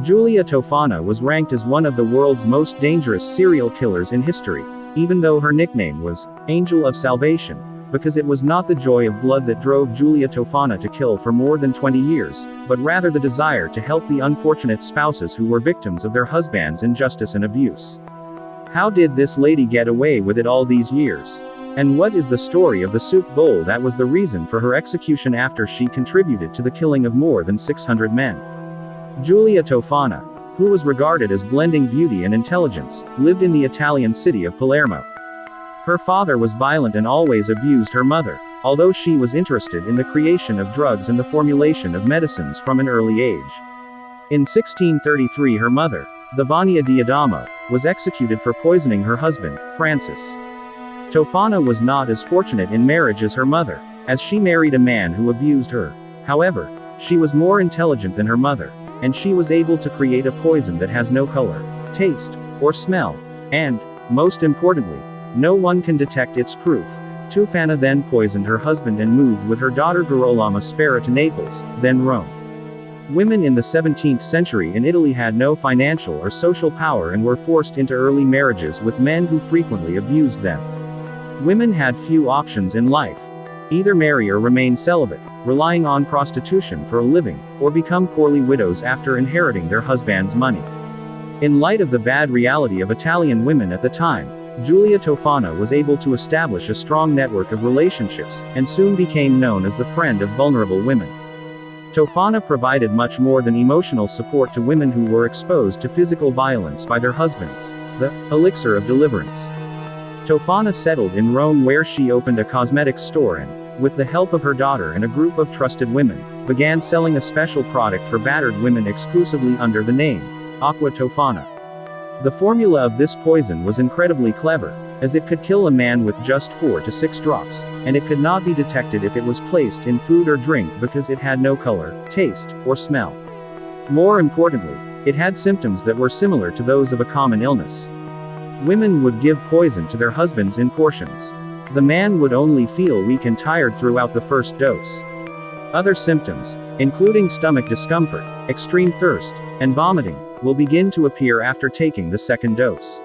Giulia Tofana was ranked as one of the world's most dangerous serial killers in history, even though her nickname was Angel of Salvation, because it was not the joy of blood that drove Giulia Tofana to kill for more than 20 years, but rather the desire to help the unfortunate spouses who were victims of their husbands' injustice and abuse. How did this lady get away with it all these years? And what is the story of the soup bowl that was the reason for her execution after she contributed to the killing of more than 600 men? Giulia Tofana, who was regarded as blending beauty and intelligence, lived in the Italian city of Palermo. Her father was violent and always abused her mother, although she was interested in the creation of drugs and the formulation of medicines from an early age. In 1633 her mother, the Vania di Adamo, was executed for poisoning her husband, Francis. Tofana was not as fortunate in marriage as her mother, as she married a man who abused her. However, she was more intelligent than her mother, and she was able to create a poison that has no color, taste, or smell, and, most importantly, no one can detect its proof. Tofana then poisoned her husband and moved with her daughter Girolamo Spera to Naples, then Rome. Women in the 17th century in Italy had no financial or social power and were forced into early marriages with men who frequently abused them. Women had few options in life. Either marry or remain celibate, relying on prostitution for a living, or become poorly widows after inheriting their husband's money. In light of the bad reality of Italian women at the time, Giulia Tofana was able to establish a strong network of relationships, and soon became known as the friend of vulnerable women. Tofana provided much more than emotional support to women who were exposed to physical violence by their husbands, the elixir of deliverance. Tofana settled in Rome where she opened a cosmetic store and, with the help of her daughter and a group of trusted women, began selling a special product for battered women exclusively under the name Aqua Tofana. The formula of this poison was incredibly clever, as it could kill a man with just 4 to 6 drops, and it could not be detected if it was placed in food or drink because it had no color, taste, or smell. More importantly, it had symptoms that were similar to those of a common illness. Women would give poison to their husbands in portions. The man would only feel weak and tired throughout the first dose. Other symptoms, including stomach discomfort, extreme thirst, and vomiting, will begin to appear after taking the second dose.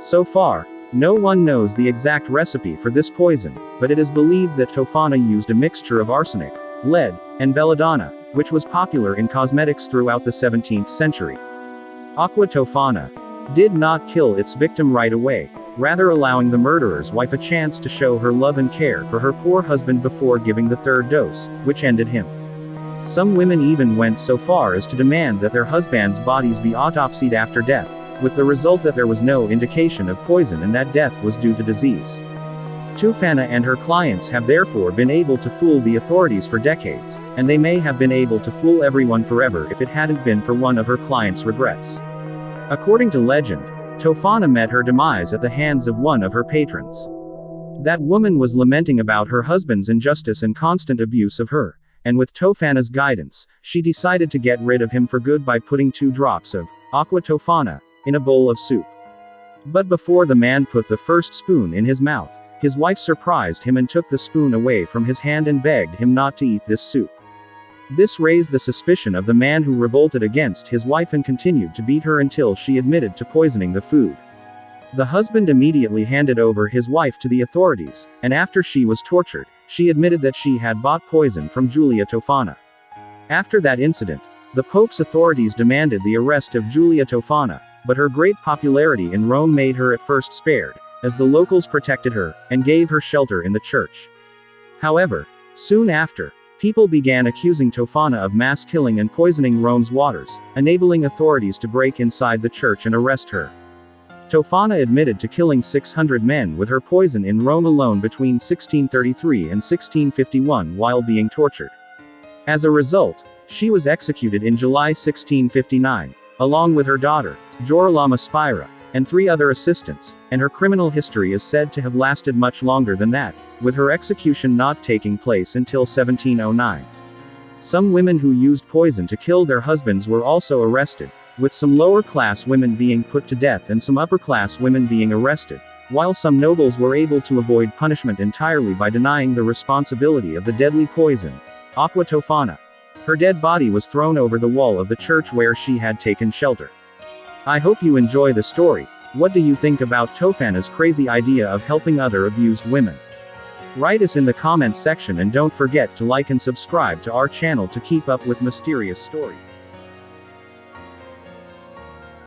So far, no one knows the exact recipe for this poison, but it is believed that Tofana used a mixture of arsenic, lead, and belladonna, which was popular in cosmetics throughout the 17th century. Aqua Tofana did not kill its victim right away, rather allowing the murderer's wife a chance to show her love and care for her poor husband before giving the third dose, which ended him. Some women even went so far as to demand that their husbands' bodies be autopsied after death, with the result that there was no indication of poison and that death was due to disease. Tofana and her clients have therefore been able to fool the authorities for decades, and they may have been able to fool everyone forever if it hadn't been for one of her clients' regrets. According to legend, Tofana met her demise at the hands of one of her patrons. That woman was lamenting about her husband's injustice and constant abuse of her, and with Tofana's guidance, she decided to get rid of him for good by putting 2 drops of Aqua Tofana in a bowl of soup. But before the man put the first spoon in his mouth, his wife surprised him and took the spoon away from his hand and begged him not to eat this soup. This raised the suspicion of the man, who revolted against his wife and continued to beat her until she admitted to poisoning the food. The husband immediately handed over his wife to the authorities, and after she was tortured, she admitted that she had bought poison from Giulia Tofana. After that incident, the Pope's authorities demanded the arrest of Giulia Tofana, but her great popularity in Rome made her at first spared, as the locals protected her, and gave her shelter in the church. However, soon after, people began accusing Tofana of mass killing and poisoning Rome's waters, enabling authorities to break inside the church and arrest her. Tofana admitted to killing 600 men with her poison in Rome alone between 1633 and 1651 while being tortured. As a result, she was executed in July 1659, along with her daughter, Girolamo Spera, and 3 other assistants, and her criminal history is said to have lasted much longer than that, with her execution not taking place until 1709. Some women who used poison to kill their husbands were also arrested, with some lower-class women being put to death and some upper-class women being arrested, while some nobles were able to avoid punishment entirely by denying the responsibility of the deadly poison, Aqua Tofana. Her dead body was thrown over the wall of the church where she had taken shelter. I hope you enjoy the story. What do you think about Tofana's crazy idea of helping other abused women? Write us in the comment section and don't forget to like and subscribe to our channel to keep up with mysterious stories.